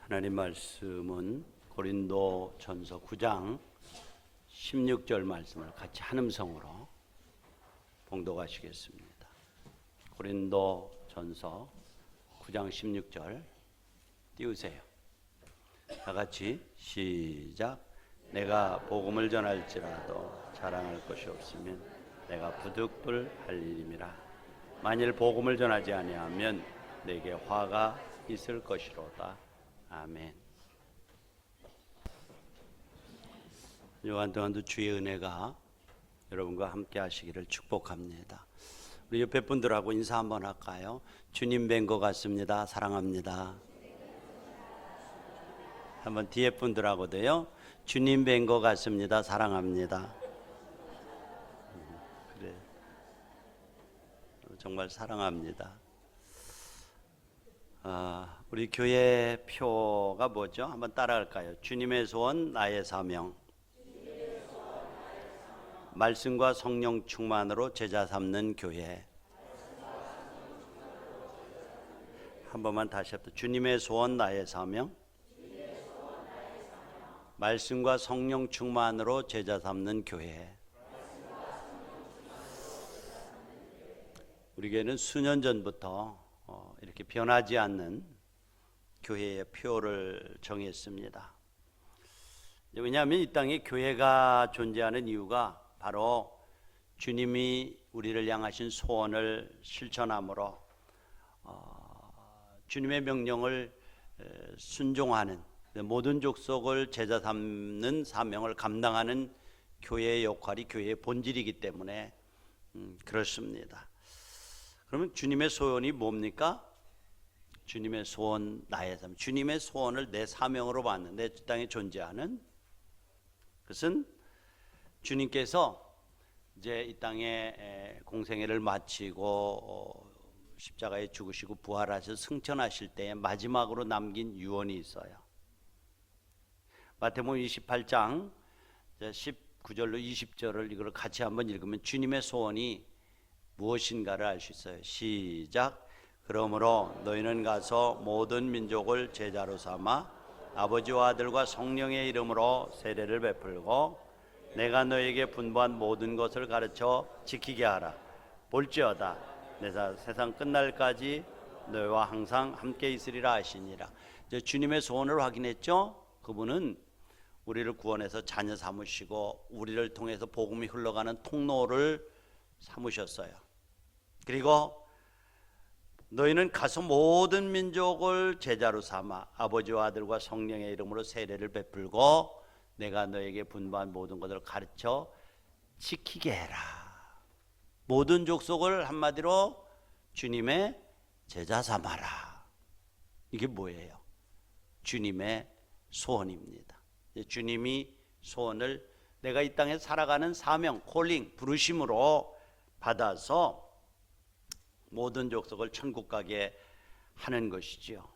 하나님 말씀은 고린도 전서 9장 16절 말씀을 같이 한 음성으로 봉독하시겠습니다. 고린도 전서 9장 16절 띄우세요. 다 같이 시작. 내가 복음을 전할지라도 자랑할 것이 없으면 내가 부득불할 일임이라. 만일 복음을 전하지 아니하면 내게 화가 있을 것이로다. 아멘. 요한 동안도 주의 은혜가 여러분과 함께 하시기를 축복합니다. 우리 옆에 분들하고 인사 한번 할까요? 주님 뵌 것 같습니다. 사랑합니다. 한번 뒤에 분들하고도요. 주님 뵌 것 같습니다. 사랑합니다. 그래. 정말 사랑합니다. 우리 교회 표가 뭐죠? 한번 따라할까요? 주님의 소원, 나의 사명. 말씀과 성령 충만으로 제자 삼는 교회. 한 번만 다시 합시다. 주님의 소원, 나의 사명. 말씀과 성령 충만으로 제자 삼는 교회. 우리 교회는 수년 전부터 이렇게 변하지 않는 교회의 표를 정했습니다. 왜냐하면 이 땅에 교회가 존재하는 이유가 바로 주님이 우리를 향하신 소원을 실천함으로 주님의 명령을 순종하는 모든 족속을 제자 삼는 사명을 감당하는 교회의 역할이 교회의 본질이기 때문에 그렇습니다. 그러면 주님의 소원이 뭡니까? 주님의 소원, 나의 삶. 주님의 소원을 내 사명으로 받는 내 땅에 존재하는 그것은 주님께서 이제 이 땅에 공생애를 마치고 십자가에 죽으시고 부활하셔서 승천하실 때에 마지막으로 남긴 유언이 있어요. 마태복음 28장 19절로 20절을 이걸 같이 한번 읽으면 주님의 소원이 무엇인가를 알 수 있어요. 시작. 그러므로 너희는 가서 모든 민족을 제자로 삼아 아버지와 아들과 성령의 이름으로 세례를 베풀고 내가 너에게 분부한 모든 것을 가르쳐 지키게 하라. 볼지어다 내가 세상 끝날까지 너희와 항상 함께 있으리라 하시니라. 이제 주님의 소원을 확인했죠. 그분은 우리를 구원해서 자녀 삼으시고 우리를 통해서 복음이 흘러가는 통로를 삼으셨어요. 그리고 너희는 가서 모든 민족을 제자로 삼아 아버지와 아들과 성령의 이름으로 세례를 베풀고 내가 너에게 분부한 모든 것을 가르쳐 지키게 해라. 모든 족속을 한마디로 주님의 제자 삼아라. 이게 뭐예요? 주님의 소원입니다. 주님이 소원을 내가 이 땅에 살아가는 사명, 콜링, 부르심으로 받아서 모든 족속을 천국 가게 하는 것이지요.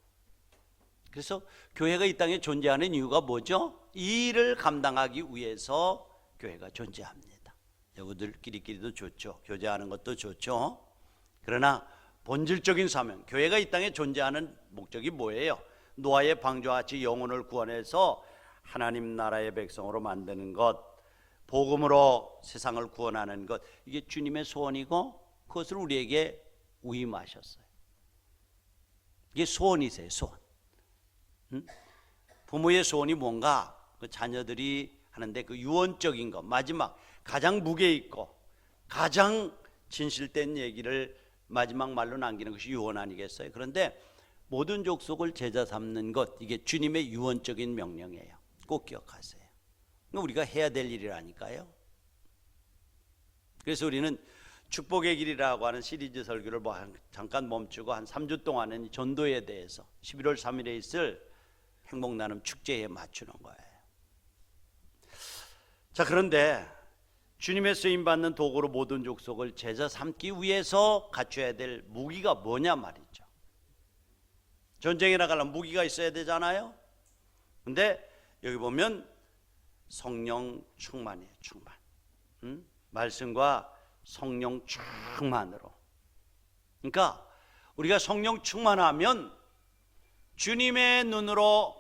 그래서 교회가 이 땅에 존재하는 이유가 뭐죠? 이 일을 감당하기 위해서 교회가 존재합니다. 여러분들끼리도 좋죠. 교제하는 것도 좋죠. 그러나 본질적인 사명, 교회가 이 땅에 존재하는 목적이 뭐예요? 노아의 방주와 같이 영혼을 구원해서 하나님 나라의 백성으로 만드는 것, 복음으로 세상을 구원하는 것, 이게 주님의 소원이고 그것을 우리에게 위임하셨어요. 이게 소원이세요. 소원. 부모의 소원이 뭔가 그 자녀들이 하는데 그 유언적인 것, 마지막 가장 무게 있고 가장 진실된 얘기를 마지막 말로 남기는 것이 유언 아니겠어요? 그런데 모든 족속을 제자 삼는 것, 이게 주님의 유언적인 명령이에요. 꼭 기억하세요. 우리가 해야 될 일이라니까요. 그래서 우리는 축복의 길이라고 하는 시리즈 설교를 잠깐 멈추고 한 3주 동안은 전도에 대해서 11월 3일에 있을 행복나눔 축제에 맞추는 거예요. 자, 그런데 주님의 쓰임받는 도구로 모든 족속을 제자 삼기 위해서 갖춰야 될 무기가 뭐냐 말이죠. 전쟁에 나가려면 무기가 있어야 되잖아요. 근데 여기 보면 성령 충만이에요. 충만. 말씀과 성령 충만으로. 그러니까 우리가 성령 충만하면 주님의 눈으로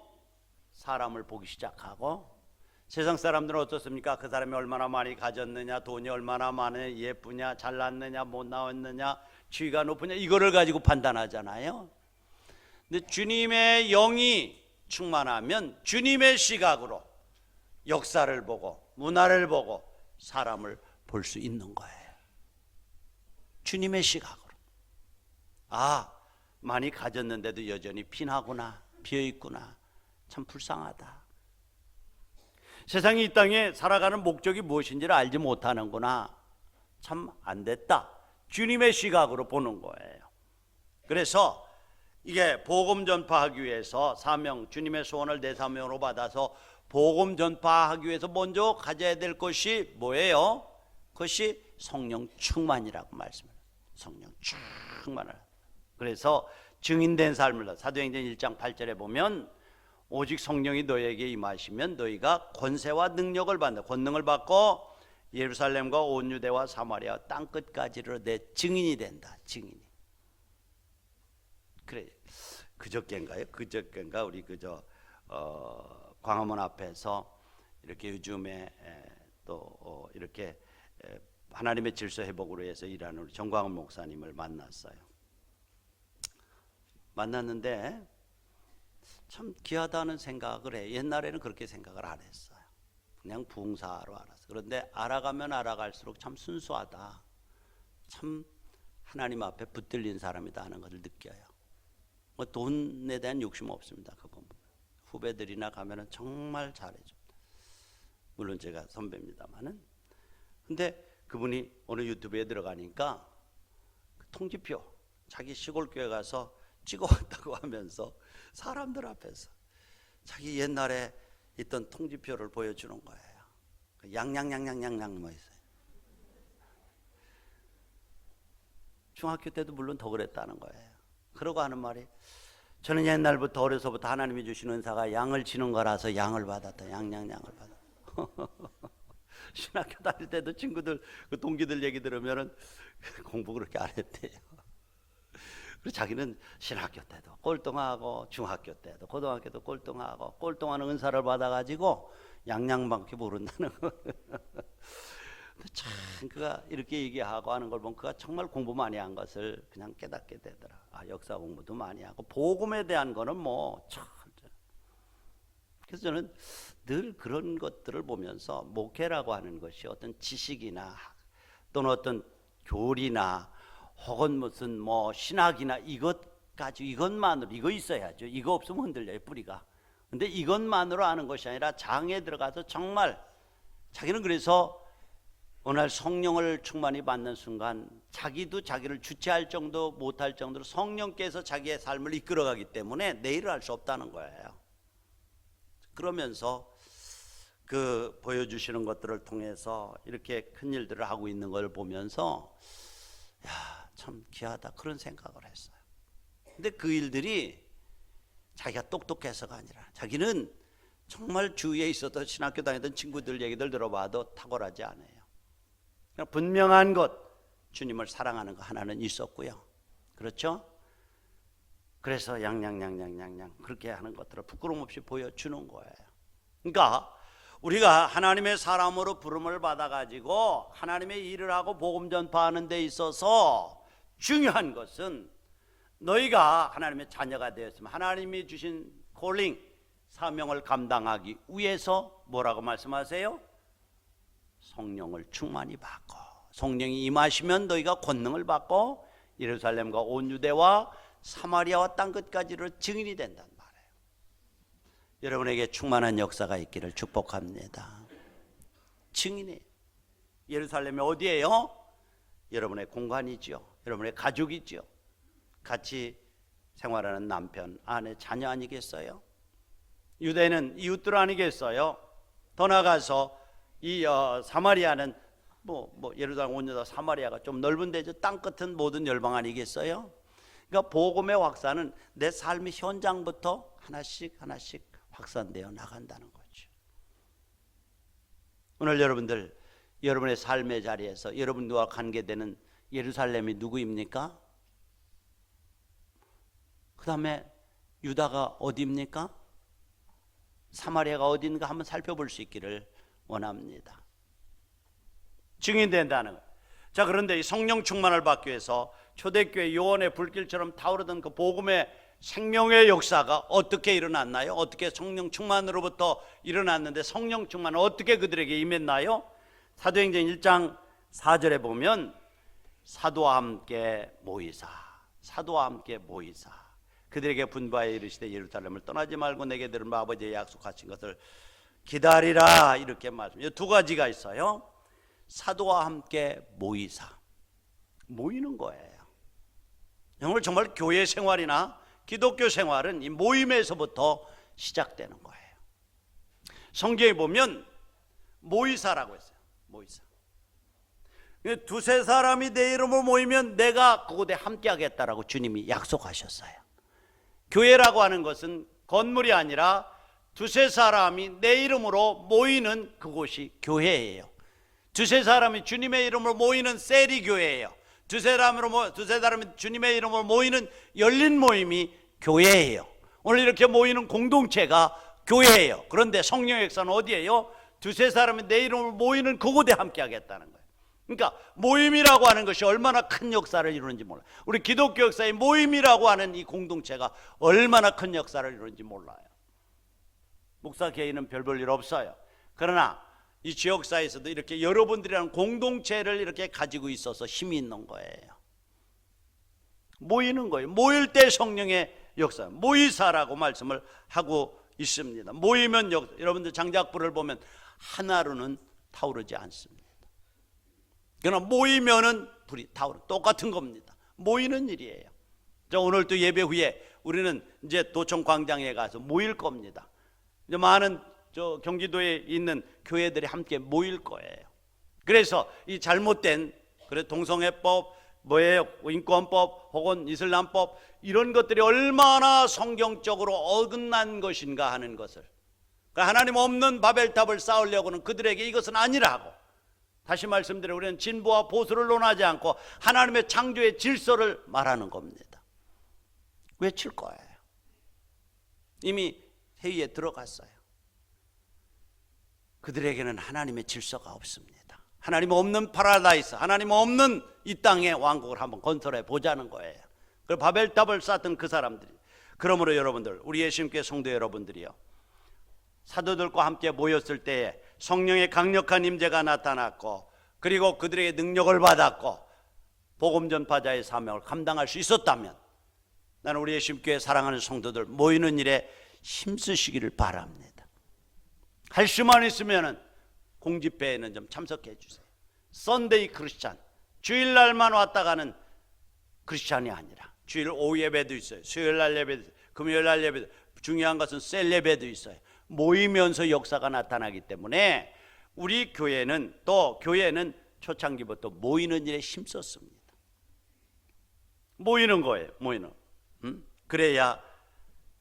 사람을 보기 시작하고, 세상 사람들은 어떻습니까? 그 사람이 얼마나 많이 가졌느냐, 돈이 얼마나 많으냐, 예쁘냐, 잘났느냐, 못 나왔느냐, 지위가 높으냐, 이거를 가지고 판단하잖아요. 근데 주님의 영이 충만하면 주님의 시각으로 역사를 보고 문화를 보고 사람을 볼 수 있는 거예요. 주님의 시각으로. 아, 많이 가졌는데도 여전히 빈하구나, 비어있구나, 참 불쌍하다. 세상이 이 땅에 살아가는 목적이 무엇인지를 알지 못하는구나, 참 안됐다. 주님의 시각으로 보는 거예요. 그래서 이게 복음 전파하기 위해서 사명, 주님의 소원을 내 사명으로 받아서 복음 전파하기 위해서 먼저 가져야 될 것이 뭐예요? 그것이 성령 충만이라고 말씀합니다. 성령 충만을. 그래서 증인된 삶을, 사도행전 1장 8절에 보면 오직 성령이 너희에게 임하시면 너희가 권세와 능력을 받는다. 권능을 받고 예루살렘과 온 유대와 사마리아 땅끝까지로 내 증인이 된다. 증인이. 그래, 그저께인가 우리 광화문 앞에서 이렇게 요즘에 또 이렇게 하나님의 질서 회복으로 해서 일하는 우리 정광훈 목사님을 만났어요. 만났는데 참 귀하다는 생각을 해. 옛날에는 그렇게 생각을 안 했어요. 그냥 부흥사로 알았어요. 그런데 알아가면 알아갈수록 참 순수하다, 참 하나님 앞에 붙들린 사람이다 하는 것을 느껴요. 뭐 돈에 대한 욕심 없습니다. 그분 후배들이나 가면은 정말 잘해줍니다. 물론 제가 선배입니다만은. 근데 그분이 어느 유튜브에 들어가니까 그 통지표 자기 시골 교회 가서 찍어왔다고 하면서 사람들 앞에서 자기 옛날에 있던 통지표를 보여주는 거예요. 양양양양양양 뭐 있어요. 중학교 때도 물론 더 그랬다는 거예요. 그러고 하는 말이, 저는 옛날부터 어려서부터 하나님이 주시는 은사가 양을 치는 거라서 양을 받았다. 양양양을 받았다. 신학교 다닐 때도 친구들, 그 동기들 얘기 들으면은 공부 그렇게 안 했대요. 그리고 자기는 신학교 때도 꼴등하고 중학교 때도 고등학교도 꼴등하고 꼴등하는 은사를 받아가지고 양양밖에 모른다는 거. 참 그가 이렇게 얘기하고 하는 걸 보면 그가 정말 공부 많이 한 것을 그냥 깨닫게 되더라. 아, 역사 공부도 많이 하고 복음에 대한 거는 뭐 참. 그래서 저는 늘 그런 것들을 보면서 목회라고 하는 것이 어떤 지식이나 또는 어떤 교리나 혹은 무슨 뭐 신학이나 이것만으로, 이거 있어야죠. 이거 없으면 흔들려요, 뿌리가. 근데 이것만으로 하는 것이 아니라 장에 들어가서 정말 자기는, 그래서 어느 날 성령을 충만히 받는 순간 자기도 자기를 주체할 정도 못할 정도로 성령께서 자기의 삶을 이끌어가기 때문에 내일을 알 수 없다는 거예요. 그러면서 그 보여주시는 것들을 통해서 이렇게 큰 일들을 하고 있는 걸 보면서 야, 참 귀하다 그런 생각을 했어요. 근데 그 일들이 자기가 똑똑해서가 아니라 자기는 정말 주위에 있었던 신학교 다니던 친구들 얘기들 들어봐도 탁월하지 않아요. 그냥 분명한 것, 주님을 사랑하는 거 하나는 있었고요. 그렇죠? 그래서 양양양양양양 그렇게 하는 것들을 부끄럼 없이 보여주는 거예요. 그러니까 우리가 하나님의 사람으로 부름을 받아가지고 하나님의 일을 하고 복음 전파하는 데 있어서 중요한 것은 너희가 하나님의 자녀가 되었으면 하나님이 주신 콜링, 사명을 감당하기 위해서 뭐라고 말씀하세요? 성령을 충만히 받고, 성령이 임하시면 너희가 권능을 받고 예루살렘과 온 유대와 사마리아와 땅끝까지로 증인이 된단 말이에요. 여러분에게 충만한 역사가 있기를 축복합니다. 증인이 예루살렘이 어디예요? 여러분의 공간이지요. 여러분의 가족이지요. 같이 생활하는 남편, 아내, 자녀 아니겠어요? 유대는 이웃들 아니겠어요? 더 나아가서 이 사마리아는 뭐 예루살렘, 온 유다, 사마리아가 좀 넓은 데죠. 땅 끝은 모든 열방 아니겠어요? 그러니까 복음의 확산은 내 삶의 현장부터 하나씩 확산되어 나간다는 거죠. 오늘 여러분들, 여러분의 삶의 자리에서 여러분과 관계되는 예루살렘이 누구입니까? 그 다음에 유다가 어디입니까? 사마리아가 어딘가 한번 살펴볼 수 있기를 원합니다. 증인된다는 것. 자, 그런데 이 성령 충만을 받기 위해서 초대교회 요원의 불길처럼 타오르던 그 복음의 생명의 역사가 어떻게 일어났나요? 어떻게 성령 충만으로부터 일어났는데 성령 충만은 어떻게 그들에게 임했나요? 사도행전 1장 4절에 보면 사도와 함께 모이사 그들에게 분부하여 이르시되 예루살렘을 떠나지 말고 내게 들은 아버지의 약속하신 것을 기다리라, 이렇게 말씀해요. 두 가지가 있어요. 사도와 함께 모이사, 모이는 거예요. 오늘 정말 교회 생활이나 기독교 생활은 이 모임에서부터 시작되는 거예요. 성경에 보면 모이사라고 했어요. 모이사. 두세 사람이 내 이름으로 모이면 내가 그곳에 함께 하겠다라고 주님이 약속하셨어요. 교회라고 하는 것은 건물이 아니라 두세 사람이 내 이름으로 모이는 그곳이 교회예요. 두세 사람이 주님의 이름으로 모이는 셀이 교회예요. 두세 사람이 주님의 이름으로 모이는 열린 모임이 교회예요. 오늘 이렇게 모이는 공동체가 교회예요. 그런데 성령의 역사는 어디예요? 두세 사람이 내 이름으로 모이는 그곳에 함께 하겠다는 거예요. 그러니까 모임이라고 하는 것이 얼마나 큰 역사를 이루는지 몰라요. 우리 기독교 역사의 모임이라고 하는 이 공동체가 얼마나 큰 역사를 이루는지 몰라요. 목사 개인은 별 볼 일 없어요. 그러나 이 지역사회에서도 이렇게 여러분들이라는 공동체를 이렇게 가지고 있어서 힘이 있는 거예요. 모이는 거예요. 모일 때 성령의 역사, 모이사라고 말씀을 하고 있습니다. 모이면 여러분들 장작불을 보면 하나로는 타오르지 않습니다. 그러나 모이면은 불이 타오르, 똑같은 겁니다. 모이는 일이에요. 오늘 또 예배 후에 우리는 이제 도청 광장에 가서 모일 겁니다. 이제 많은 경기도에 있는 교회들이 함께 모일 거예요. 그래서 이 잘못된 동성애법, 인권법 혹은 이슬람법 이런 것들이 얼마나 성경적으로 어긋난 것인가 하는 것을, 하나님 없는 바벨탑을 쌓으려고는 그들에게 이것은 아니라고, 다시 말씀드려 우리는 진보와 보수를 논하지 않고 하나님의 창조의 질서를 말하는 겁니다. 외칠 거예요. 이미 회의에 들어갔어요. 그들에게는 하나님의 질서가 없습니다. 하나님 없는 파라다이스, 하나님 없는 이 땅의 왕국을 한번 건설해 보자는 거예요. 그 바벨탑을 쌓던 그 사람들이. 그러므로 여러분들, 우리 예수님께 성도 여러분들이요, 사도들과 함께 모였을 때에 성령의 강력한 임재가 나타났고, 그리고 그들에게 능력을 받았고 복음 전파자의 사명을 감당할 수 있었다면, 나는 우리 예수님께 사랑하는 성도들 모이는 일에 힘쓰시기를 바랍니다. 할 수만 있으면은 공집회에는 좀 참석해 주세요. 썬데이 크리스찬, 주일날만 왔다 가는 크리스찬이 아니라 주일 오후 예배도 있어요. 수요일날 예배도 있어요. 금요일날 예배도 있어요. 중요한 것은 셀 예배도 있어요. 모이면서 역사가 나타나기 때문에 우리 교회는, 또 교회는 초창기부터 모이는 일에 힘썼습니다. 모이는 거예요. 모이는. 그래야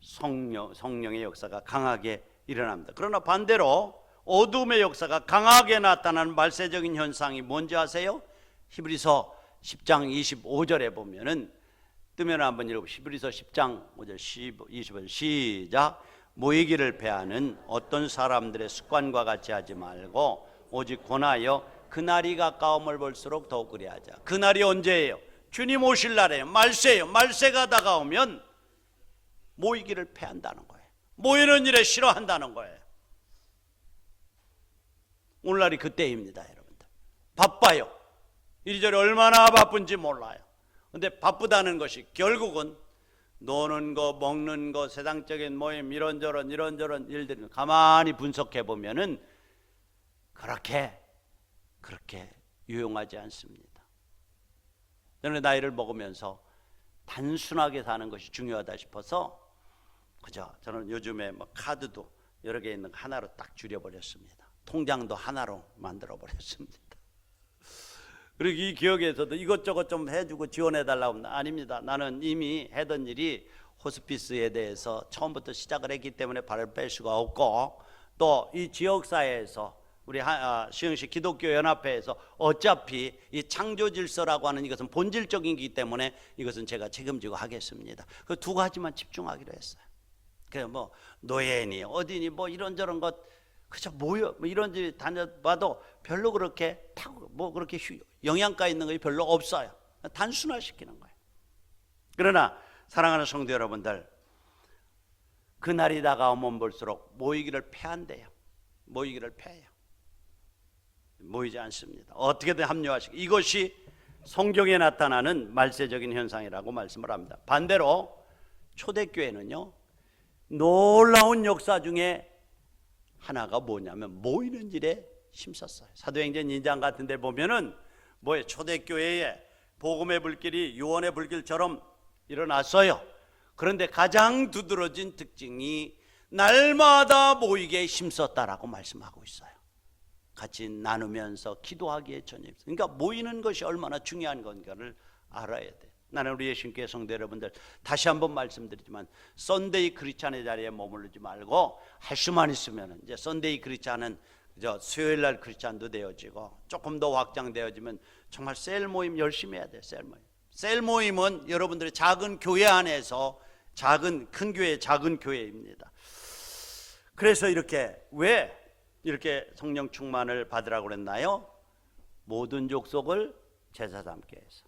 성령의 역사가 강하게 일어납니다. 그러나 반대로 어둠의 역사가 강하게 나타나는 말세적인 현상이 뭔지 아세요? 히브리서 10장 25절에 보면은, 뜨면 한번 읽어보시죠. 히브리서 10장 5절 25절 시작. 모이기를 배하는 어떤 사람들의 습관과 같이 하지 말고 오직 권하여 그날이 가까움을 볼수록 더욱 그리하자. 그날이 언제예요? 주님 오실 날이에요. 말세예요. 말세가 다가오면 모이기를 패한다는 거예요. 모이는 일에 싫어한다는 거예요. 오늘날이 그때입니다, 여러분들. 바빠요. 이리저리 얼마나 바쁜지 몰라요. 근데 바쁘다는 것이 결국은 노는 거, 먹는 거, 세상적인 모임, 이런저런 일들을 가만히 분석해 보면은 그렇게 유용하지 않습니다. 저는 나이를 먹으면서 단순하게 사는 것이 중요하다 싶어서 저는 요즘에 카드도 여러 개 있는 거 하나로 딱 줄여버렸습니다. 통장도 하나로 만들어버렸습니다. 그리고 이 기업에서도 이것저것 좀 해주고 지원해달라고 합니다. 아닙니다. 나는 이미 하던 일이 호스피스에 대해서 처음부터 시작을 했기 때문에 발을 뺄 수가 없고, 또 이 지역사회에서 우리 시흥시 기독교 연합회에서 어차피 이 창조 질서라고 하는 이것은 본질적인 거기 때문에 이것은 제가 책임지고 하겠습니다. 그 두 가지만 집중하기로 했어요. 그래 뭐 노예니 어디니 뭐 이런저런 것 그저 모여 뭐 이런 데 다녀봐도 별로 그렇게 뭐 그렇게 영양가 있는 것이 별로 없어요. 단순화시키는 거예요. 그러나 사랑하는 성도 여러분들, 그날이 다가오면 볼수록 모이기를 패한대요. 모이기를 패해요. 모이지 않습니다. 어떻게든 합리화시키고, 이것이 성경에 나타나는 말세적인 현상이라고 말씀을 합니다. 반대로 초대교회는요, 놀라운 역사 중에 하나가 뭐냐면 모이는 일에 힘썼어요. 사도행전 2장 같은 데 보면은 뭐예요? 초대교회에 복음의 불길이 유언의 불길처럼 일어났어요. 그런데 가장 두드러진 특징이 날마다 모이게 힘썼다라고 말씀하고 있어요. 같이 나누면서 기도하기에 전념했어요. 그러니까 모이는 것이 얼마나 중요한 건가를 알아야 돼요. 나는 우리 예수님께 성도 여러분들 다시 한번 말씀드리지만 썬데이 크리스찬의 자리에 머무르지 말고 할 수만 있으면 이제 썬데이 크리스찬은 수요일 날 크리스찬도 되어지고 조금 더 확장되어지면 정말 셀 모임 열심히 해야 돼요. 셀 모임. 셀 모임은 여러분들의 작은 교회 안에서 큰 교회, 작은 교회입니다. 그래서 왜 이렇게 성령 충만을 받으라고 그랬나요? 모든 족속을 제자 삼기 위해서.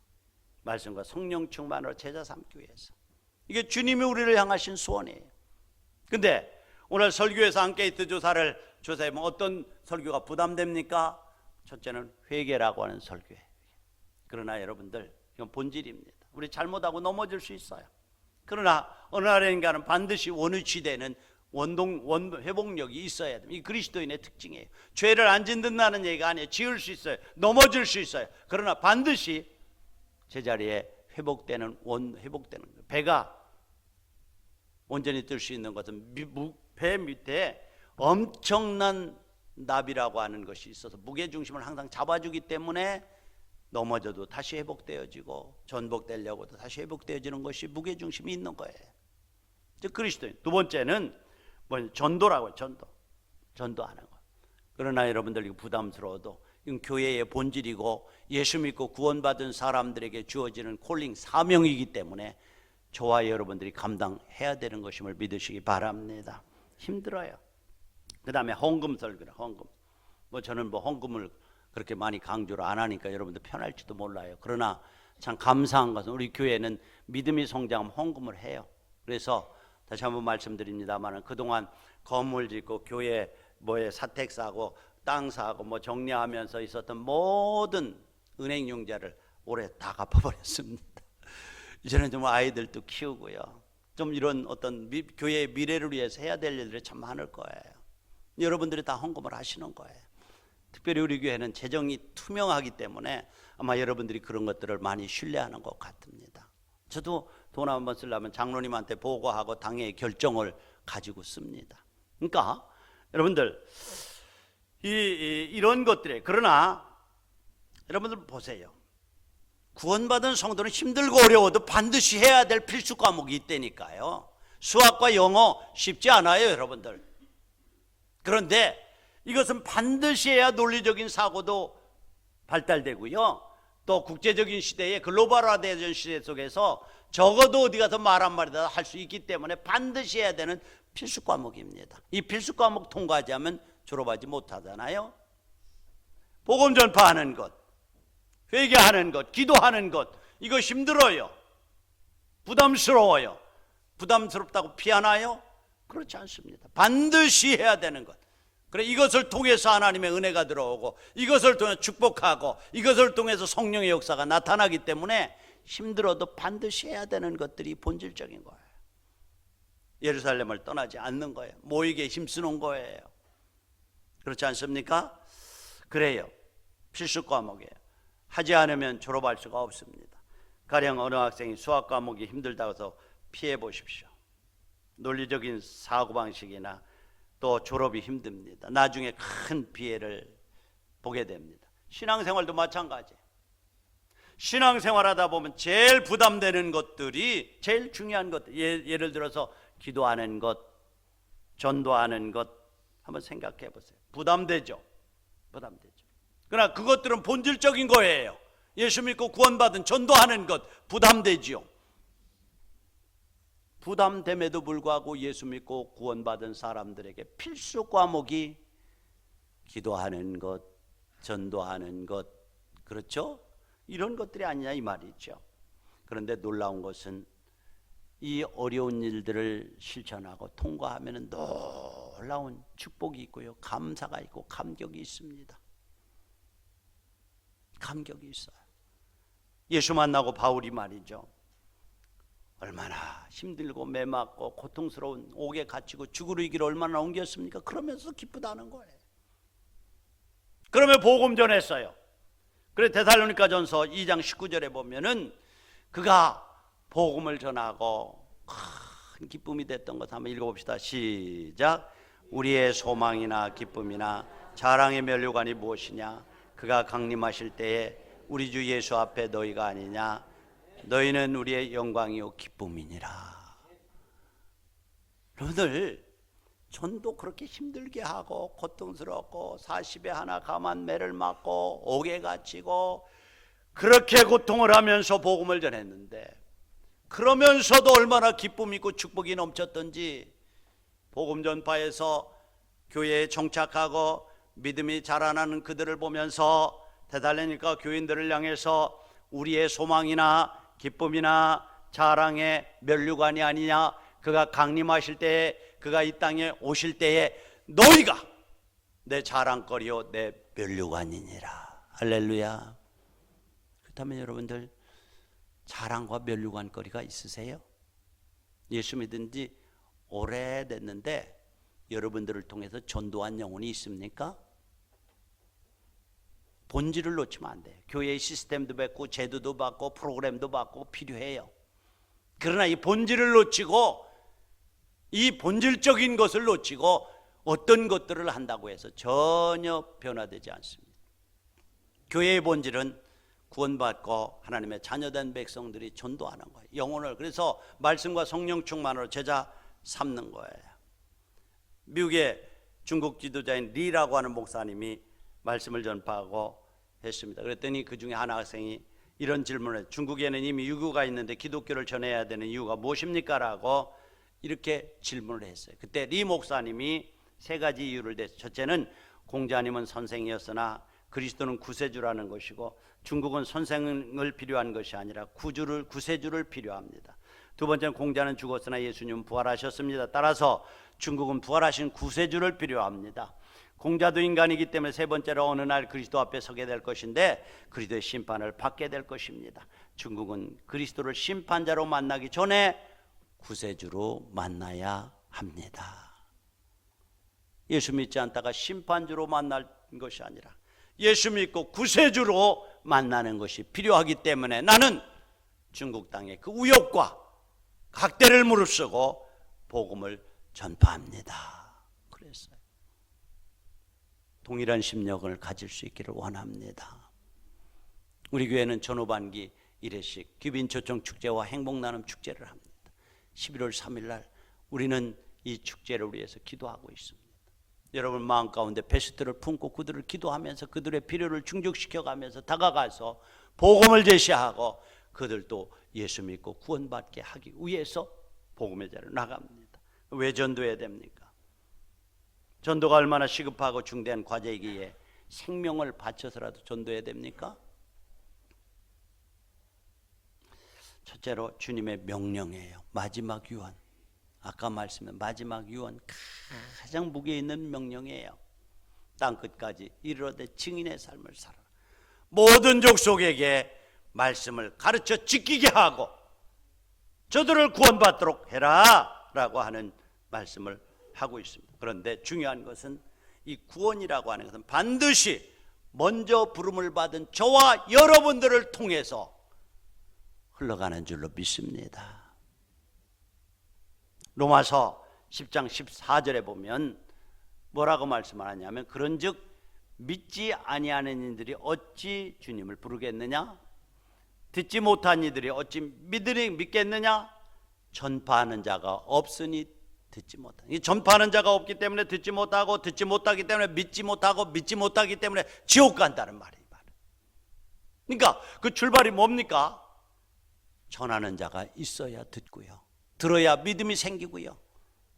말씀과 성령 충만으로 제자 삼기 위해서. 이게 주님이 우리를 향하신 소원이에요. 근데 오늘 설교에서 앙케이트 조사를 조사해보면 어떤 설교가 부담됩니까? 첫째는 회개라고 하는 설교예요. 그러나 여러분들 이건 본질입니다. 우리 잘못하고 넘어질 수 있어요. 그러나 어느 날인가는 반드시 원위치되는 회복력이 있어야 됩니다. 이 그리스도인의 특징이에요. 죄를 안 짓는다는 얘기가 아니에요. 지을 수 있어요. 넘어질 수 있어요. 그러나 반드시 제자리에 회복되는 거예요. 배가 온전히 뜰 수 있는 것은 배 밑에 엄청난 나비라고 하는 것이 있어서 무게중심을 항상 잡아주기 때문에 넘어져도 다시 회복되어지고 전복되려고도 다시 회복되어지는 것이 무게중심이 있는 거예요. 즉 그리스도인. 두 번째는 전도라고 해요. 전도하는 거. 그러나 여러분들 이거 부담스러워도 이건 교회의 본질이고 예수 믿고 구원받은 사람들에게 주어지는 콜링 사명이기 때문에 저와 여러분들이 감당해야 되는 것임을 믿으시기 바랍니다. 힘들어요. 그 다음에 헌금 설교라. 헌금. 저는 헌금을 그렇게 많이 강조를 안 하니까 여러분들 편할지도 몰라요. 그러나 참 감사한 것은 우리 교회는 믿음이 성장하면 헌금을 해요. 그래서 다시 한번 말씀드립니다만 그동안 건물 짓고 교회 사택 사고 땅 사고 정리하면서 있었던 모든 은행 융자를 올해 다 갚아버렸습니다. 이제는 좀 아이들도 키우고요. 좀 이런 어떤 교회의 미래를 위해서 해야 될 일들이 참 많을 거예요. 여러분들이 다 헌금을 하시는 거예요. 특별히 우리 교회는 재정이 투명하기 때문에 아마 여러분들이 그런 것들을 많이 신뢰하는 것 같습니다. 저도 돈 한번 쓰려면 장로님한테 보고하고 당의 결정을 가지고 씁니다. 그러니까 여러분들 이런 것들에 그러나 여러분들 보세요. 구원받은 성도는 힘들고 어려워도 반드시 해야 될 필수 과목이 있다니까요. 수학과 영어 쉽지 않아요, 여러분들. 그런데 이것은 반드시 해야 논리적인 사고도 발달되고요. 또 국제적인 시대에 글로벌화된 시대 속에서 적어도 어디 가서 말 한마디라도 할 수 있기 때문에 반드시 해야 되는 필수 과목입니다. 이 필수 과목 통과하지 않으면 졸업하지 못하잖아요. 복음 전파하는 것, 회개하는 것, 기도하는 것, 이거 힘들어요. 부담스러워요. 부담스럽다고 피하나요? 그렇지 않습니다. 반드시 해야 되는 것. 그래, 이것을 통해서 하나님의 은혜가 들어오고 이것을 통해 축복하고 이것을 통해서 성령의 역사가 나타나기 때문에 힘들어도 반드시 해야 되는 것들이 본질적인 거예요. 예루살렘을 떠나지 않는 거예요. 모이게 힘쓰는 거예요. 그렇지 않습니까? 그래요. 필수 과목이에요. 하지 않으면 졸업할 수가 없습니다. 가령 어느 학생이 수학 과목이 힘들다고 해서 피해 보십시오. 논리적인 사고방식이나 또 졸업이 힘듭니다. 나중에 큰 피해를 보게 됩니다. 신앙생활도 마찬가지예요. 신앙생활하다 보면 제일 부담되는 것들이 제일 중요한 것들, 예를 들어서 기도하는 것, 전도하는 것 한번 생각해 보세요. 부담되죠. 그러나 그것들은 본질적인 거예요. 예수 믿고 구원받은 전도하는 것 부담되지요. 부담됨에도 불구하고 예수 믿고 구원받은 사람들에게 필수 과목이 기도하는 것, 전도하는 것, 그렇죠? 이런 것들이 아니냐 이 말이죠. 그런데 놀라운 것은 이 어려운 일들을 실천하고 통과하면 놀라운 축복이 있고요, 감사가 있고 감격이 있습니다. 감격이 있어요. 예수 만나고 바울이 말이죠, 얼마나 힘들고 매맞고 고통스러운 옥에 갇히고 죽으러 이 길을 얼마나 옮겼습니까? 그러면서 기쁘다는 거예요. 그러면 복음 전했어요. 그래 데살로니가 전서 2장 19절에 보면은 그가 복음을 전하고 큰 기쁨이 됐던 것 한번 읽어봅시다. 시작. 우리의 소망이나 기쁨이나 자랑의 면류관이 무엇이냐? 그가 강림하실 때에 우리 주 예수 앞에 너희가 아니냐? 너희는 우리의 영광이요 기쁨이니라. 여러분들 전도 그렇게 힘들게 하고 고통스럽고 40에 하나 감한 매를 맞고 옥에 갇히고 그렇게 고통을 하면서 복음을 전했는데, 그러면서도 얼마나 기쁨이 있고 축복이 넘쳤던지, 복음 전파에서 교회에 정착하고 믿음이 자라나는 그들을 보면서 데살로니가 교인들을 향해서 우리의 소망이나 기쁨이나 자랑의 면류관이 아니냐? 그가 강림하실 때에, 그가 이 땅에 오실 때에 너희가 내 자랑거리요 내 면류관이니라. 할렐루야. 그렇다면 여러분들 자랑과 면류관 거리가 있으세요? 예수 믿은 지 오래됐는데 여러분들을 통해서 전도한 영혼이 있습니까? 본질을 놓치면 안 돼요. 교회의 시스템도 받고 제도도 받고 프로그램도 받고 필요해요. 그러나 이 본질을 놓치고, 이 본질적인 것을 놓치고 어떤 것들을 한다고 해서 전혀 변화되지 않습니다. 교회의 본질은 구원받고 하나님의 자녀된 백성들이 전도하는 거예요. 영혼을, 그래서 말씀과 성령 충만으로 제자 삼는 거예요. 미국의 중국 지도자인 리라고 하는 목사님이 말씀을 전파하고 했습니다. 그랬더니 그 중에 한 학생이 이런 질문을 해요. 중국에는 이미 유교가 있는데 기독교를 전해야 되는 이유가 무엇입니까? 라고 이렇게 질문을 했어요. 그때 리 목사님이 세 가지 이유를 댔어요. 첫째는 공자님은 선생이었으나 그리스도는 구세주라는 것이고, 중국은 선생을 필요한 것이 아니라 구세주를 필요합니다. 두 번째는 공자는 죽었으나 예수님은 부활하셨습니다. 따라서 중국은 부활하신 구세주를 필요합니다. 공자도 인간이기 때문에 세 번째로 어느 날 그리스도 앞에 서게 될 것인데 그리스도의 심판을 받게 될 것입니다. 중국은 그리스도를 심판자로 만나기 전에 구세주로 만나야 합니다. 예수 믿지 않다가 심판주로 만날 것이 아니라 예수 믿고 구세주로 만나는 것이 필요하기 때문에 나는 중국 땅의 그 우욕과 각대를 무릅쓰고 복음을 전파합니다. 그랬어요. 동일한 심령을 가질 수 있기를 원합니다. 우리 교회는 전후반기 1회씩 귀빈초청 축제와 행복나눔 축제를 합니다. 11월 3일 날 우리는 이 축제를 위해서 기도하고 있습니다. 여러분 마음 가운데 베스트를 품고 그들을 기도하면서 그들의 필요를 충족시켜가면서 다가가서 복음을 제시하고 그들도 예수 믿고 구원받게 하기 위해서 복음의 자리로 나갑니다. 왜 전도해야 됩니까? 전도가 얼마나 시급하고 중대한 과제이기에 생명을 바쳐서라도 전도해야 됩니까? 첫째로 주님의 명령이에요. 마지막 유언. 아까 말씀한 마지막 유언, 가장 무게 있는 명령이에요. 땅끝까지 이르러되 증인의 삶을 살아라. 모든 족속에게 말씀을 가르쳐 지키게 하고 저들을 구원받도록 해라 라고 하는 말씀을 하고 있습니다. 그런데 중요한 것은 이 구원이라고 하는 것은 반드시 먼저 부름을 받은 저와 여러분들을 통해서 흘러가는 줄로 믿습니다. 로마서 10장 14절에 보면 뭐라고 말씀하냐면 그런즉 믿지 아니하는 이들이 어찌 주님을 부르겠느냐? 듣지 못한 이들이 어찌 믿겠느냐? 전파하는 자가 없으니 듣지 못하는. 이 전파하는 자가 없기 때문에 듣지 못하고 듣지 못하기 때문에 믿지 못하고 믿지 못하기 때문에 지옥 간다는 말이에요. 그러니까 그 출발이 뭡니까? 전하는 자가 있어야 듣고요. 들어야 믿음이 생기고요.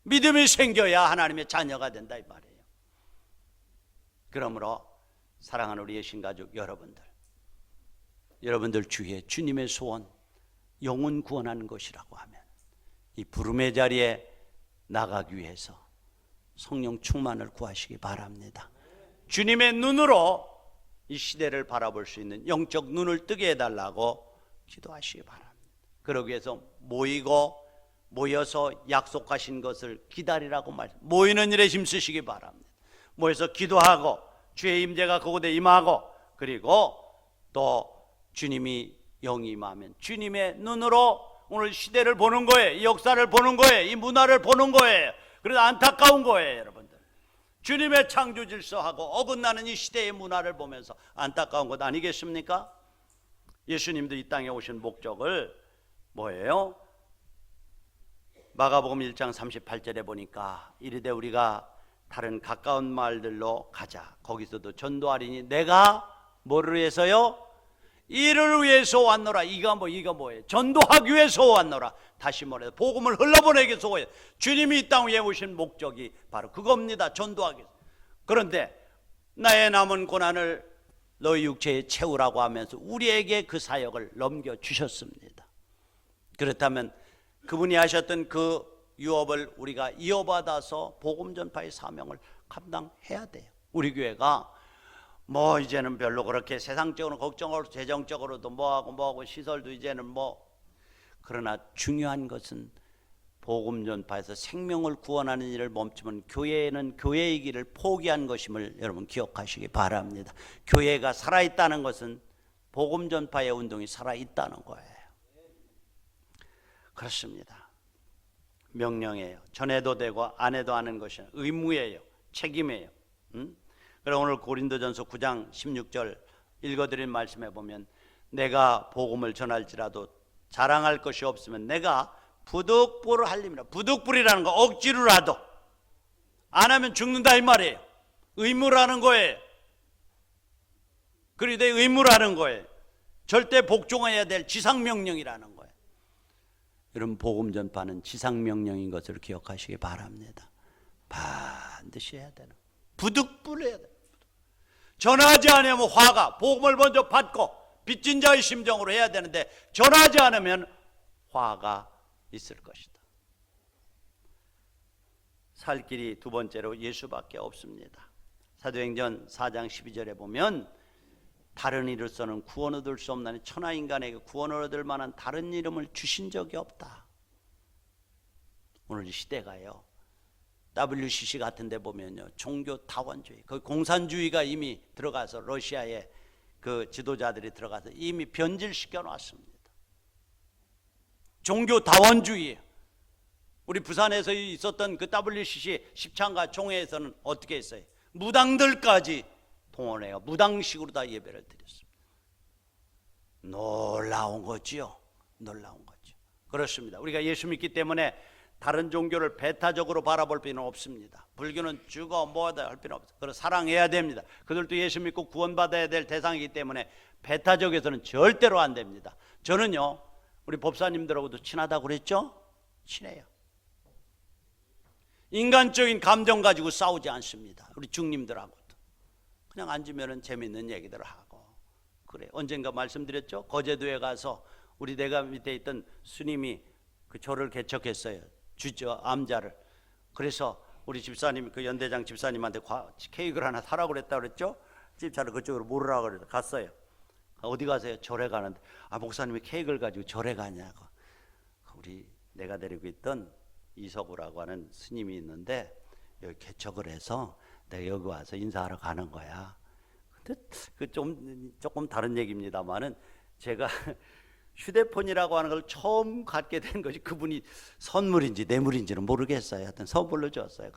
믿음이 생겨야 하나님의 자녀가 된다 이 말이에요. 그러므로 사랑하는 우리 예신가족 여러분들 주위에 주님의 소원, 영혼 구원하는 것이라고 하면 이 부름의 자리에 나가기 위해서 성령 충만을 구하시기 바랍니다. 주님의 눈으로 이 시대를 바라볼 수 있는 영적 눈을 뜨게 해달라고 기도하시기 바랍니다. 그러기 위해서 모여서 약속하신 것을 기다리라고 모이는 일에 힘쓰시기 바랍니다. 모여서 기도하고 주의 임재가 그곳에 임하고, 그리고 또 주님이 영이 임하면 주님의 눈으로 오늘 시대를 보는 거예요. 이 역사를 보는 거예요. 이 문화를 보는 거예요. 그래서 안타까운 거예요, 여러분들. 주님의 창조 질서하고 어긋나는 이 시대의 문화를 보면서 안타까운 것 아니겠습니까? 예수님도 이 땅에 오신 목적을 뭐예요? 마가복음 1장 38절에 보니까 이르되 우리가 다른 가까운 마을들로 가자. 거기서도 전도하리니 내가 뭐를 위해서요? 이를 위해서 왔노라. 이가 뭐예요? 전도하기 위해서 왔노라. 다시 말해서 복음을 흘러보내기 위해서 왔어요. 주님이 이 땅 위에 오신 목적이 바로 그겁니다. 전도하기 위해서. 그런데 나의 남은 고난을 너희 육체에 채우라고 하면서 우리에게 그 사역을 넘겨주셨습니다. 그렇다면 그분이 하셨던 그 유업을 우리가 이어받아서 복음 전파의 사명을 감당해야 돼요. 우리 교회가 이제는 별로 그렇게 세상적으로 걱정하고 재정적으로도 뭐하고 시설도 이제는 그러나 중요한 것은 복음 전파에서 생명을 구원하는 일을 멈추면 교회는 교회의 길을 포기한 것임을 여러분 기억하시기 바랍니다. 교회가 살아있다는 것은 복음 전파의 운동이 살아있다는 거예요. 그렇습니다. 명령이에요. 전해도 되고 안 해도 하는 것이 의무예요. 책임이에요. 그래서 오늘 고린도전서 9장 16절 읽어드린 말씀에 보면 내가 복음을 전할지라도 자랑할 것이 없으면 내가 부득불을 할림이라. 부득불이라는 거 억지로라도 안 하면 죽는다 이 말이에요. 의무라는 거예요. 그리고 의무라는 거예요. 절대 복종해야 될 지상명령이라는 거예요. 여러분 복음 전파는 지상명령인 것을 기억하시기 바랍니다. 반드시 해야 되는, 부득불 해야 돼요. 전하지 않으면 화가, 복음을 먼저 받고 빚진 자의 심정으로 해야 되는데 전하지 않으면 화가 있을 것이다. 살 길이 두 번째로 예수밖에 없습니다. 사도행전 4장 12절에 보면 다른 이로서는 구원 얻을 수 없나니 천하인간에게 구원을 얻을 만한 다른 이름을 주신 적이 없다. 오늘 이 시대가요, WCC 같은 데 보면요, 종교 다원주의, 그 공산주의가 이미 들어가서 러시아의 그 지도자들이 들어가서 이미 변질시켜 놨습니다. 종교 다원주의. 우리 부산에서 있었던 그 WCC 십창가 총회에서는 어떻게 했어요? 무당들까지 동원해요. 무당식으로 다 예배를 드렸습니다. 놀라운 거지요. 놀라운 거죠. 그렇습니다. 우리가 예수 믿기 때문에 다른 종교를 배타적으로 바라볼 필요는 없습니다. 불교는 죽어 뭐하다 할 필요는 없어요. 그래서 사랑해야 됩니다. 그들도 예수 믿고 구원받아야 될 대상이기 때문에 배타적에서는 절대로 안 됩니다. 저는요, 우리 법사님들하고도 친하다고 그랬죠? 친해요. 인간적인 감정 가지고 싸우지 않습니다. 우리 중님들하고도 그냥 앉으면 재밌는 얘기들을 하고 그래. 언젠가 말씀드렸죠? 거제도에 가서 우리 내가 밑에 있던 스님이 그 절을 개척했어요. 주저 암자를. 그래서 우리 집사님, 그 연대장 집사님한테 케이크를 하나 사라고 그랬다고 그랬죠? 집사를 그쪽으로 모르라고 그래서 갔어요. 어디 가세요? 절에 가는데, 목사님이 케이크를 가지고 절에 가냐고. 우리 내가 데리고 있던 이석우라고 하는 스님이 있는데 여기 개척을 해서 내가 여기 와서 인사하러 가는 거야. 근데 그 조금 다른 얘기입니다만은 제가 휴대폰이라고 하는 걸 처음 갖게 된 것이 그분이 선물인지 뇌물인지는 모르겠어요. 하여튼 선물로 줬어요.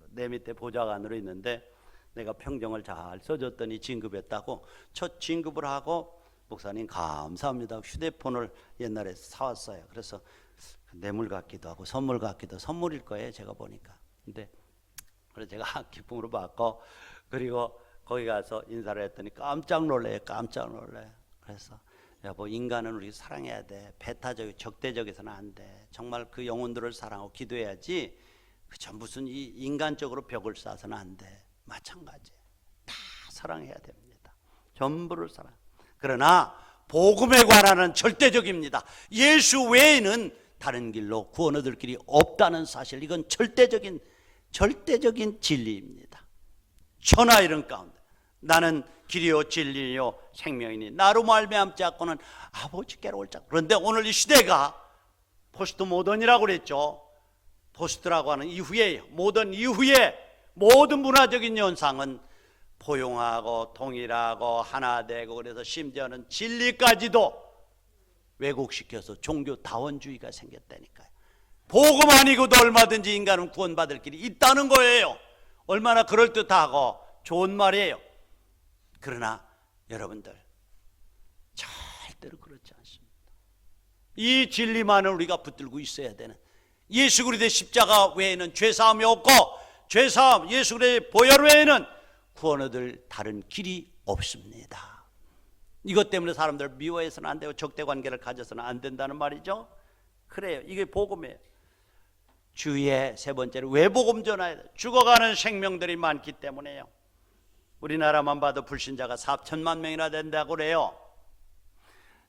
내 밑에 보좌관으로 있는데 내가 평정을 잘 써줬더니 진급했다고. 첫 진급을 하고 목사님 감사합니다. 휴대폰을 옛날에 사왔어요. 그래서 뇌물 같기도 하고 선물 같기도, 선물일 거예요. 제가 보니까. 근데 그래서 제가 기쁨으로 받고, 그리고 거기 가서 인사를 했더니 깜짝 놀래요. 깜짝 놀래요. 그래서 여보, 인간은 우리 사랑해야 돼. 배타적, 적대적에서는 안 돼. 정말 그 영혼들을 사랑하고 기도해야지. 그저 무슨 이 인간적으로 벽을 쌓아서는 안 돼. 마찬가지. 다 사랑해야 됩니다. 전부를 사랑. 그러나 복음에 관한은 절대적입니다. 예수 외에는 다른 길로 구원 얻을 길이 없다는 사실, 이건 절대적인 진리입니다. 천하 이름 가운데 나는 길이요 진리요 생명이니 나로 말미암지 않고는 아버지께로 올 자. 그런데 오늘 이 시대가 포스트 모던이라고 그랬죠. 포스트라고 하는 이후에, 모던 이후에 모든 문화적인 현상은 포용하고 통일하고 하나 되고, 그래서 심지어는 진리까지도 왜곡시켜서 종교다원주의가 생겼다니까요. 복음 아니고도 얼마든지 인간은 구원받을 길이 있다는 거예요. 얼마나 그럴듯하고 좋은 말이에요. 그러나 여러분들, 절대로 그렇지 않습니다. 이 진리만을 우리가 붙들고 있어야 되는, 예수 그리스도의 십자가 외에는 죄사함이 없고, 죄사함 예수 그리스도의 보혈 외에는 구원 얻을 다른 길이 없습니다. 이것 때문에 사람들 미워해서는 안 되고 적대관계를 가져서는 안 된다는 말이죠. 그래요. 이게 복음이에요. 주위에 세 번째로 왜 복음 전해야 돼? 죽어가는 생명들이 많기 때문에요. 우리나라만 봐도 불신자가 4천만 명이나 된다고 그래요.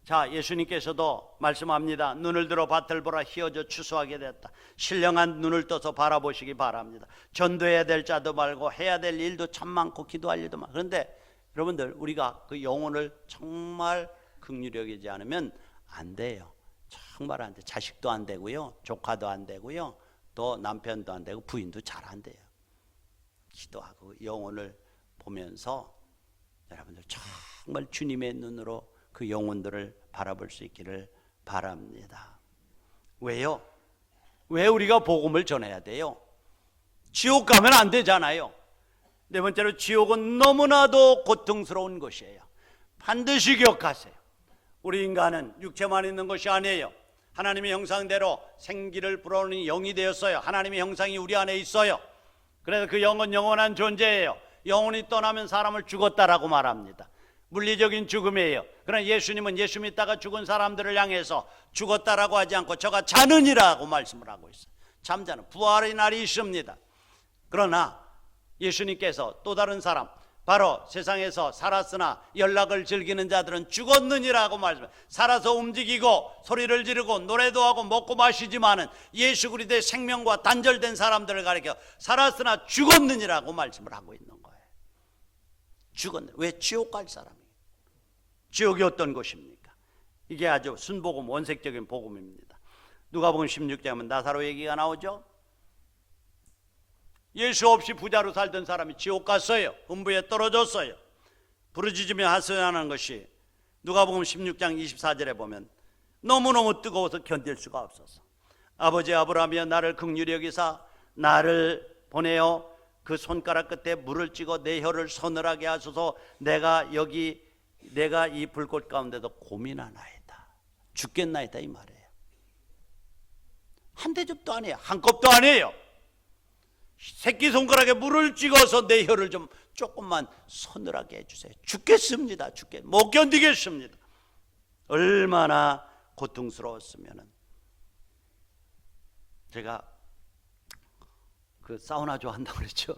자, 예수님께서도 말씀합니다. 눈을 들어 밭을 보라, 희어져 추수하게 됐다. 신령한 눈을 떠서 바라보시기 바랍니다. 전도해야 될 자도 말고 해야 될 일도 참 많고 기도할 일도 많고. 그런데 여러분들, 우리가 그 영혼을 정말 긍휼히 여기지 않으면 안 돼요. 정말 안 돼. 자식도 안 되고요, 조카도 안 되고요, 또 남편도 안 되고 부인도 잘 안 돼요. 기도하고 영혼을 보면서 여러분들 정말 주님의 눈으로 그 영혼들을 바라볼 수 있기를 바랍니다. 왜요? 왜 우리가 복음을 전해야 돼요? 지옥 가면 안 되잖아요. 네 번째로, 지옥은 너무나도 고통스러운 것이에요. 반드시 기억하세요. 우리 인간은 육체만 있는 것이 아니에요. 하나님의 형상대로 생기를 불어오는 영이 되었어요. 하나님의 형상이 우리 안에 있어요. 그래서 그 영은 영원한 존재예요. 영혼이 떠나면 사람을 죽었다라고 말합니다. 물리적인 죽음이에요. 그러나 예수님은 예수 믿다가 죽은 사람들을 향해서 죽었다라고 하지 않고 저가 자느니라고 말씀을 하고 있어요. 잠자는 부활의 날이 있습니다. 그러나 예수님께서 또 다른 사람, 바로 세상에서 살았으나 연락을 즐기는 자들은 죽었느니라고 말씀해요. 살아서 움직이고 소리를 지르고 노래도 하고 먹고 마시지만은 예수 그리스도의 생명과 단절된 사람들을 가리켜 살았으나 죽었느니라고 말씀을 하고 있는 거예요. 죽었네. 왜? 지옥 갈 사람이에요. 지옥이 어떤 곳입니까? 이게 아주 순복음, 원색적인 복음입니다. 누가복음 16장에 보면 나사로 얘기가 나오죠. 예수 없이 부자로 살던 사람이 지옥 갔어요. 음부에 떨어졌어요. 부르짖으며 하소연하는 것이 누가복음 16장 24절에 보면 너무너무 뜨거워서 견딜 수가 없어서 아버지 아브라함이여 나를 긍휼히 여기사 나를 보내어 그 손가락 끝에 물을 찍어 내 혀를 서늘하게 하소서. 내가 이 불꽃 가운데도 고민하나이다. 죽겠나이다 이 말이에요. 한 대접도 아니에요. 한 컵도 아니에요. 새끼손가락에 물을 찍어서 내 혀를 좀 조금만 서늘하게 해주세요. 죽겠습니다. 못 견디겠습니다. 얼마나 고통스러웠으면은. 제가 그 사우나 좋아한다고 그랬죠.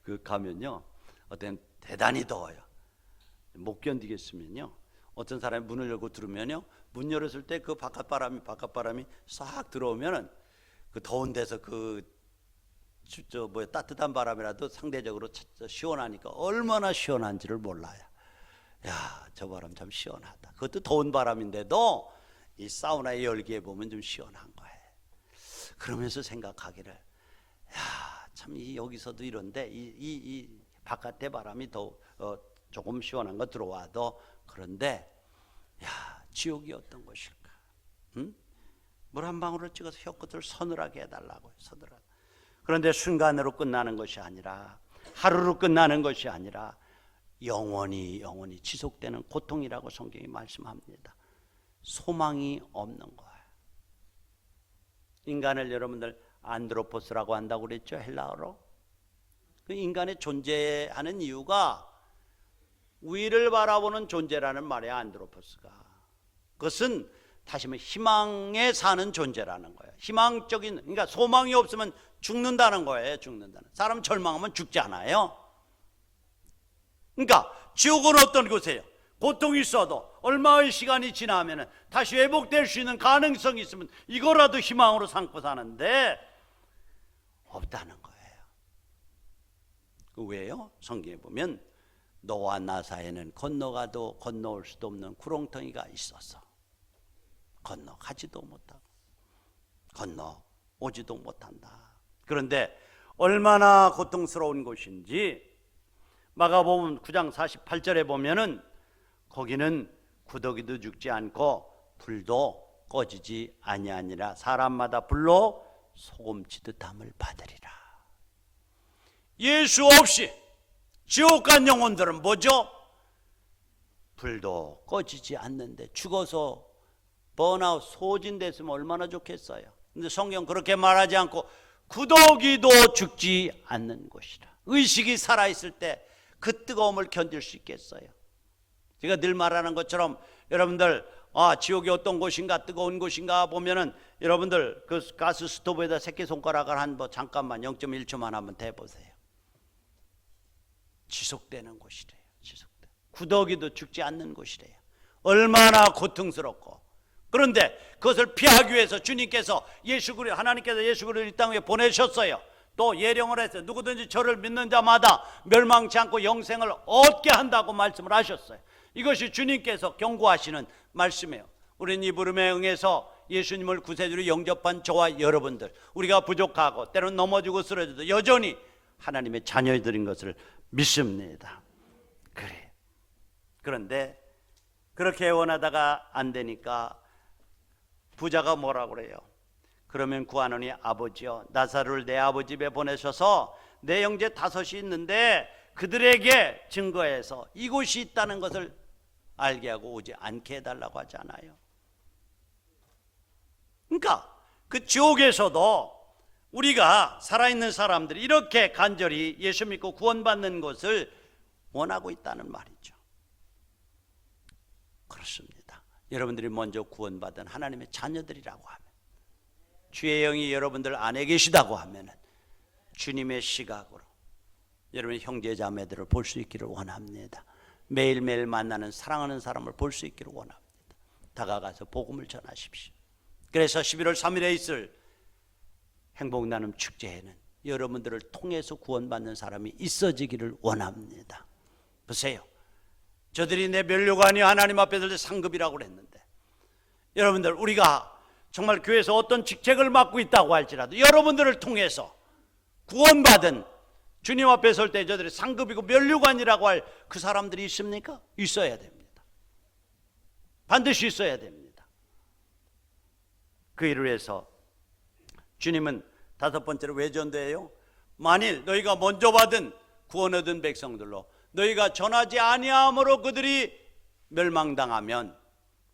그 가면요, 어떤 대단히 더워요. 못 견디겠으면요, 어떤 사람이 문을 열고 들으면요, 문 열었을 때 그 바깥바람이 싹 들어오면은 그 더운 데서 따뜻한 바람이라도 상대적으로 시원하니까 얼마나 시원한지를 몰라요. 야, 저 바람 참 시원하다. 그것도 더운 바람인데도 이 사우나의 열기에 보면 좀 시원한 거예요. 그러면서 생각하기를, 야, 참 여기서도 이런데 이 바깥의 바람이 더 조금 시원한 거 들어와도 그런데, 야, 지옥이 어떤 것일까? 응? 물 한 방울을 찍어서 혀끝을 서늘하게 해달라고요. 서늘하게. 그런데 순간으로 끝나는 것이 아니라, 하루로 끝나는 것이 아니라 영원히 지속되는 고통이라고 성경이 말씀합니다. 소망이 없는 거예요. 인간을 여러분들 안드로포스라고 한다고 그랬죠, 헬라어로. 그 인간의 존재하는 이유가 위를 바라보는 존재라는 말이야, 안드로포스가. 그것은 다시 말해 희망에 사는 존재라는 거예요. 희망적인, 그러니까 소망이 없으면 죽는다는 거예요. 죽는다는. 사람 절망하면 죽지 않아요. 그러니까 지옥은 어떤 곳이에요? 고통이 있어도 얼마의 시간이 지나면 다시 회복될 수 있는 가능성이 있으면 이거라도 희망으로 삼고 사는데 없다는 거예요. 그 왜요? 성경에 보면 너와 나 사이에는 건너가도 건너올 수도 없는 구렁텅이가 있어서 건너가지도 못하고 건너오지도 못한다. 그런데 얼마나 고통스러운 곳인지 마가복음 9장 48절에 보면은 거기는 구더기도 죽지 않고 불도 꺼지지 아니하니라 사람마다 불로 소금치듯 함을 받으리라. 예수 없이 지옥 간 영혼들은 뭐죠? 불도 꺼지지 않는데 죽어서 번아웃 소진됐으면 얼마나 좋겠어요. 근데 성경 그렇게 말하지 않고 구더기도 죽지 않는 곳이라. 의식이 살아있을 때 그 뜨거움을 견딜 수 있겠어요? 제가 늘 말하는 것처럼 여러분들 지옥이 어떤 곳인가 뜨거운 곳인가 보면은 여러분들 그 가스 스토브에다 새끼손가락을 한번 잠깐만 0.1초만 한번 대보세요. 지속되는 곳이래요. 지속돼. 구더기도 죽지 않는 곳이래요. 얼마나 고통스럽고. 그런데 그것을 피하기 위해서 주님께서 하나님께서 예수 그리스도를 이 땅에 보내셨어요. 또 예령을 했어요. 누구든지 저를 믿는 자마다 멸망치 않고 영생을 얻게 한다고 말씀을 하셨어요. 이것이 주님께서 경고하시는 말씀이에요. 우리는 이 부름에 응해서 예수님을 구세주로 영접한 저와 여러분들, 우리가 부족하고 때로는 넘어지고 쓰러져도 여전히 하나님의 자녀들인 것을 믿습니다. 그래. 그런데 그렇게 원하다가 안 되니까 부자가 뭐라고 그래요? 그러면 구하노니 아버지여 나사로를 내 아버지 집에 보내셔서 내 형제 5이 있는데 그들에게 증거해서 이곳이 있다는 것을 알게 하고 오지 않게 해달라고 하지 않아요? 그러니까 그 지옥에서도 우리가 살아있는 사람들이 이렇게 간절히 예수 믿고 구원받는 것을 원하고 있다는 말이죠. 그렇습니다. 여러분들이 먼저 구원받은 하나님의 자녀들이라고 하면, 주의 영이 여러분들 안에 계시다고 하면 주님의 시각으로 여러분의 형제 자매들을 볼 수 있기를 원합니다. 매일매일 만나는 사랑하는 사람을 볼 수 있기를 원합니다. 다가가서 복음을 전하십시오. 그래서 11월 3일에 있을 행복나눔 축제에는 여러분들을 통해서 구원받는 사람이 있어지기를 원합니다. 보세요. 저들이 내 면류관이 하나님 앞에 설 때 상급이라고 그랬는데, 여러분들 우리가 정말 교회에서 어떤 직책을 맡고 있다고 할지라도 여러분들을 통해서 구원받은 주님 앞에 설 때 저들이 상급이고 면류관이라고 할 그 사람들이 있습니까? 있어야 됩니다. 반드시 있어야 됩니다. 그 일을 위해서 주님은 5번째로 왜 전도해요? 만일 너희가 먼저 받은 구원 얻은 백성들로 너희가 전하지 아니함으로 그들이 멸망당하면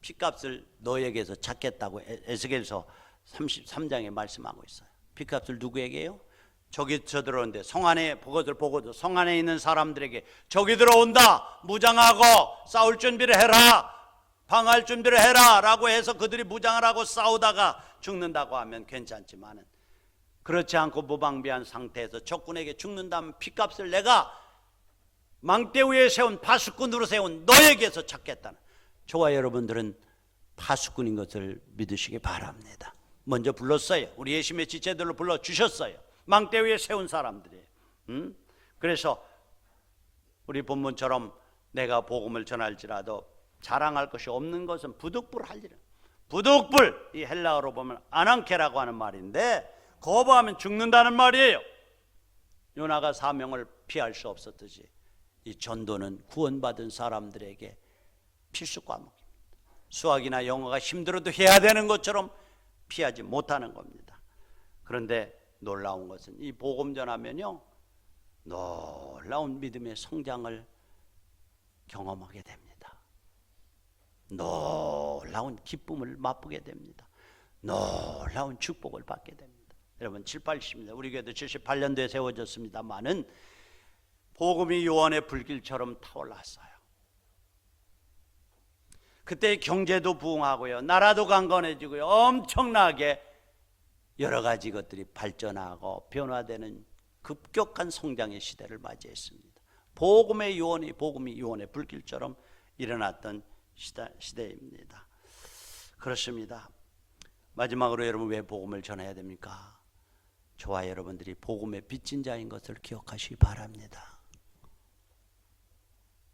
핏값을 너희에게서 찾겠다고 에스겔서 33장에 말씀하고 있어요. 핏값을 누구에게요? 적이 쳐들어오는데 성 안에 그것을 보고도 성 안에 있는 사람들에게 적이 들어온다, 무장하고 싸울 준비를 해라, 방할 준비를 해라 라고 해서 그들이 무장을 하고 싸우다가 죽는다고 하면 괜찮지만은, 그렇지 않고 무방비한 상태에서 적군에게 죽는다면 핏값을 내가 망대 위에 세운 파수꾼으로 세운 너에게서 찾겠다는, 저와 여러분들은 파수꾼인 것을 믿으시기 바랍니다. 먼저 불렀어요. 우리 예수님의 지체들로 불러주셨어요. 망대 위에 세운 사람들이에요. 그래서 우리 본문처럼 내가 복음을 전할지라도 자랑할 것이 없는 것은 부득불할지라. 부득불, 이 헬라어로 보면 아난케라고 하는 말인데 거부하면 죽는다는 말이에요. 요나가 사명을 피할 수 없었듯이 이 전도는 구원받은 사람들에게 필수 과목입니다. 수학이나 영어가 힘들어도 해야 되는 것처럼 피하지 못하는 겁니다. 그런데 놀라운 것은 이 복음 전하면요, 놀라운 믿음의 성장을 경험하게 됩니다. 놀라운 기쁨을 맛보게 됩니다. 놀라운 축복을 받게 됩니다. 여러분 7, 80년 우리 교회도 78년도에 세워졌습니다만은 복음이 요한의 불길처럼 타올랐어요. 그때 경제도 부흥하고요, 나라도 강건해지고요, 엄청나게 여러 가지 것들이 발전하고 변화되는 급격한 성장의 시대를 맞이했습니다. 복음이 유언의 불길처럼 일어났던 시대입니다. 그렇습니다. 마지막으로 여러분, 왜 복음을 전해야 됩니까? 저와 여러분들이 복음의 빚진 자인 것을 기억하시기 바랍니다.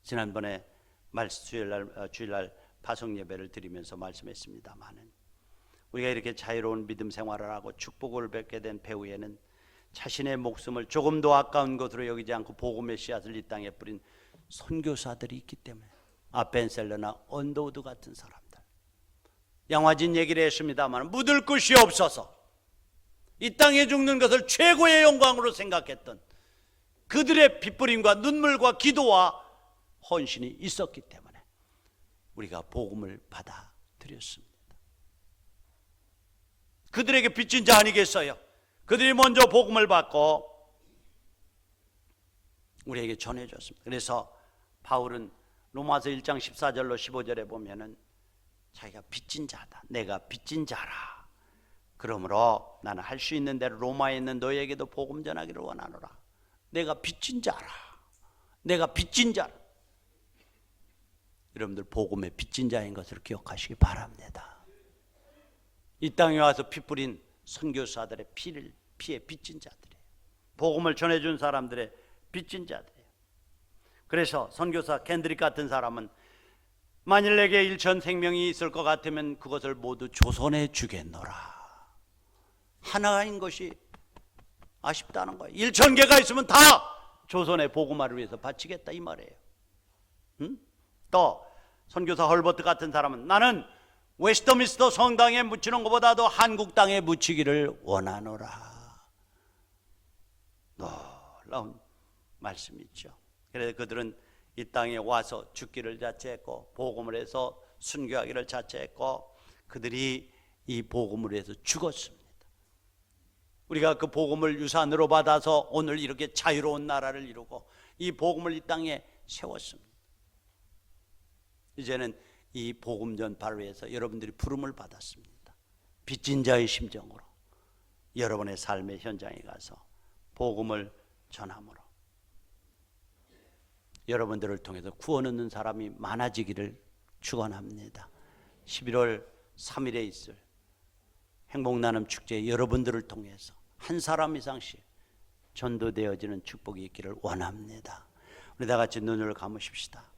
지난번에 주일날 파송 예배를 드리면서 말씀했습니다마는, 우리가 이렇게 자유로운 믿음 생활을 하고 축복을 받게 된 배후에는 자신의 목숨을 조금도 아까운 것으로 여기지 않고 복음의 씨앗을 이 땅에 뿌린 선교사들이 있기 때문에, 아벤셀러나 언더우드 같은 사람들, 양화진 얘기를 했습니다만, 묻을 곳이 없어서 이 땅에 죽는 것을 최고의 영광으로 생각했던 그들의 핏부림과 눈물과 기도와 헌신이 있었기 때문에 우리가 복음을 받아들였습니다. 그들에게 빚진 자 아니겠어요? 그들이 먼저 복음을 받고 우리에게 전해줬습니다. 그래서 바울은 로마서 1장 14절로 15절에 보면은 자기가 빚진 자다, 내가 빚진 자라, 그러므로 나는 할 수 있는 대로 로마에 있는 너에게도 복음 전하기를 원하노라. 내가 빚진 자라, 내가 빚진 자라. 여러분들, 복음의 빚진 자인 것을 기억하시기 바랍니다. 이 땅에 와서 피 뿌린 선교사들의 피에 빚진 자들이에요. 복음을 전해준 사람들의 빚진 자들이에요. 그래서 선교사 캔드릭 같은 사람은, 만일 내게 일천 생명이 있을 것 같으면 그것을 모두 조선에 주겠노라. 하나인 것이 아쉽다는 거예요. 1,000개가 있으면 다 조선의 복음화를 위해서 바치겠다, 이 말이에요. 또 선교사 헐버트 같은 사람은, 나는 웨스터민스터 성당에 묻히는 것보다도 한국 땅에 묻히기를 원하노라. 놀라운 말씀이 있죠. 그래서 그들은 이 땅에 와서 죽기를 자체했고 복음을 해서 순교하기를 자체했고, 그들이 이 복음을 해서 죽었습니다. 우리가 그 복음을 유산으로 받아서 오늘 이렇게 자유로운 나라를 이루고 이 복음을 이 땅에 세웠습니다. 이제는 이 복음 전파를 위해서 여러분들이 부름을 받았습니다. 빚진 자의 심정으로 여러분의 삶의 현장에 가서 복음을 전함으로 여러분들을 통해서 구원 얻는 사람이 많아지기를 축원합니다. 11월 3일에 있을 행복나눔 축제, 여러분들을 통해서 한 사람 이상씩 전도되어지는 축복이 있기를 원합니다. 우리 다 같이 눈을 감으십시다.